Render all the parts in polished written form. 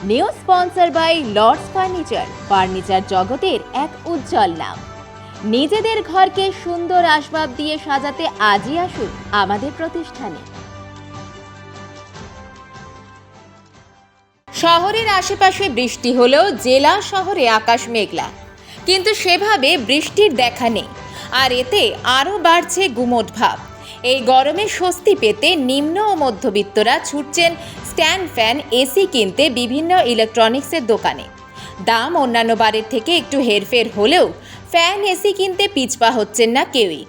New sponsor by Lords furniture জগতের এক উজ্জ্বল নাম। নিজেদের ঘরকে সুন্দর আসবাব দিয়ে সাজাতে আজই আসুন আমাদের প্রতিষ্ঠানে। শহরের আশেপাশে বৃষ্টি হলেও জেলা শহরে আকাশ মেঘলা, কিন্তু সেভাবে বৃষ্টির দেখা নেই, আর এতে আরও বাড়ছে গুমোট ভাব। এই গরমে স্বস্তি পেতে নিম্ন ও মধ্যবিত্তরা ছুটছেন স্ট্যান্ড ফ্যান, এসি কিনতে বিভিন্ন ইলেকট্রনিক্সের দোকানে। দাম অন্যান্য বারের থেকে একটু হেরফের হলেও ফ্যান, এসি কিনতে পিছপা হচ্ছেন না কেউই।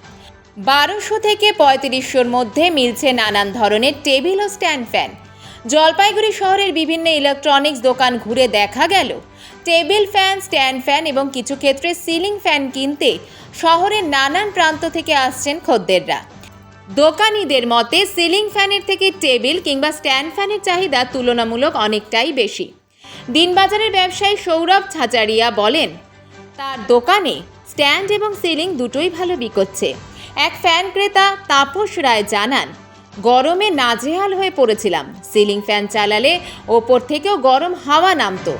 1200 থেকে 3500-র মধ্যে মিলছে নানান ধরনের টেবিল ও স্ট্যান্ড ফ্যান। জলপাইগুড়ি শহরের বিভিন্ন ইলেকট্রনিক্স দোকান ঘুরে দেখা গেল টেবিল ফ্যান, স্ট্যান্ড ফ্যান এবং কিছু ক্ষেত্রে সিলিং ফ্যান কিনতে শহরের নানান প্রান্ত থেকে আসছেন খদ্দেররা। দোকানিদের মতে সিলিং ফ্যানের থেকে টেবিল কিংবা স্ট্যান্ড ফ্যানের চাহিদা তুলনামূলক অনেকটাই বেশি। দিনবাজারের ব্যবসায়ী সৌরভ ছাচারিয়া বলেন, তার দোকানে স্ট্যান্ড এবং সিলিং দুটোই ভালো বিকোচ্ছে। এক ফ্যান ক্রেতা তাপস রায় জানান, গরমে নাজেহাল হয়ে পড়েছিলাম। সিলিং ফ্যান চালালে ওপর থেকেও গরম হাওয়া নামতো।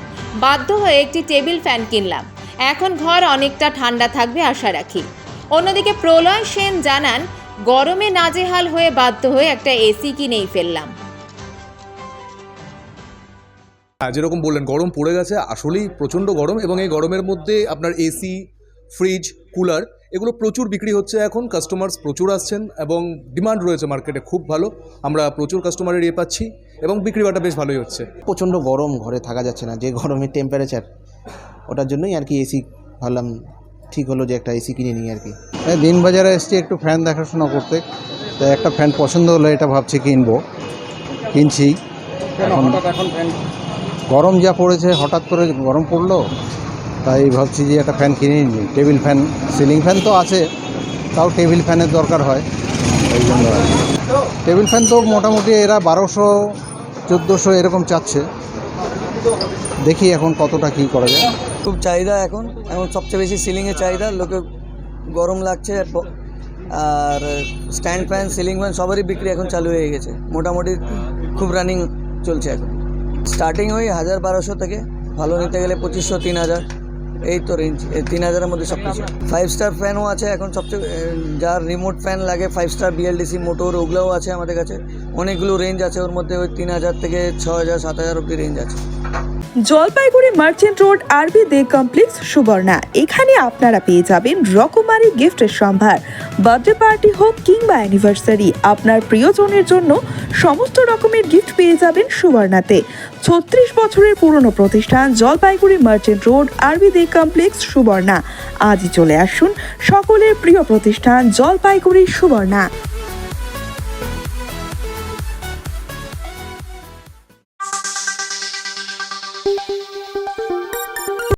বাধ্য হয়ে একটি টেবিল ফ্যান কিনলাম। এখন ঘর অনেকটা ঠান্ডা থাকবে আশা রাখি। অন্যদিকে প্রলয় সেন জানান, গরমে নাজেহাল হয়ে বাধ্য হয়ে একটা এসি কিনেই ফেললাম। যেরকম বললেন, গরম পড়ে গেছে, আসলেই প্রচণ্ড গরম, এবং এই গরমের মধ্যে আপনার এসি, ফ্রিজ, কুলার এগুলো প্রচুর বিক্রি হচ্ছে। এখন কাস্টমার্স প্রচুর আসছেন এবং ডিমান্ড রয়েছে মার্কেটে খুব ভালো। আমরা প্রচুর কাস্টমারের পাচ্ছি এবং বিক্রি বাটা বেশ ভালোই হচ্ছে। প্রচণ্ড গরম, ঘরে থাকা যাচ্ছে না, যে গরমের টেম্পারেচার, ওটার জন্যই আর কি এসি ভাবলাম, ঠিক হলো যে একটা এসি কিনে নিই আর কি। দিনবাজারে এসছি একটু ফ্যান দেখাশোনা করতে, তো একটা ফ্যান পছন্দ হলো, এটা ভাবছি কিনছি। এখন গরম যা পড়েছে, হঠাৎ করে গরম পড়লো, তাই ভাবছি যে একটা ফ্যান কিনে নিই। টেবিল ফ্যান, সিলিং ফ্যান তো আছে, তাও টেবিল ফ্যানের দরকার হয়, এই জন্য। টেবিল ফ্যান তো মোটামুটি এরা 1200-1400 এরকম চাচ্ছে, দেখি এখন কতটা কী করা যায়। খুব চাহিদা এখন সবচেয়ে বেশি সিলিংয়ের চাহিদা, লোকে গরম লাগছে। আর স্ট্যান্ড ফ্যান, সিলিং ফ্যান সবারই বিক্রি এখন চালু হয়ে গেছে, মোটামুটি খুব রানিং চলছে এখন। স্টার্টিং ওই 1000-1200 থেকে, ভালো নিতে গেলে 2500-3000, এই তো রেঞ্জ। 3000-এর মধ্যে সব কিছু। 5 স্টার ফ্যানও আছে এখন, সবচেয়ে যার রিমোট ফ্যান লাগে 5 স্টার BLDC মোটর, ওগুলোও আছে আমাদের কাছে। অনেকগুলো রেঞ্জ আছে ওর মধ্যে, ওই 3000 থেকে 6000-7000 অব্দি রেঞ্জ আছে। জলপাইগুড়ি মার্চেন্ট রোড আরবি দে কমপ্লেক্স, সুবর্ণা। এখানে আপনারা পেয়ে যাবেন রকমারি গিফটের সম্ভার। বার্থডে পার্টি হোক কিংবা অ্যানিভার্সারি, আপনার প্রিয়জনের জন্য সমস্ত রকমের গিফট পেয়ে যাবেন সুবর্ণাতে। 36 বছরের পুরনো প্রতিষ্ঠান জলপাইগুড়ি মার্চেন্ট রোড আরবি দে কমপ্লেক্স, সুবর্ণা। আজই চলে আসুন সকলের প্রিয় প্রতিষ্ঠান জলপাইগুড়ি সুবর্ণা।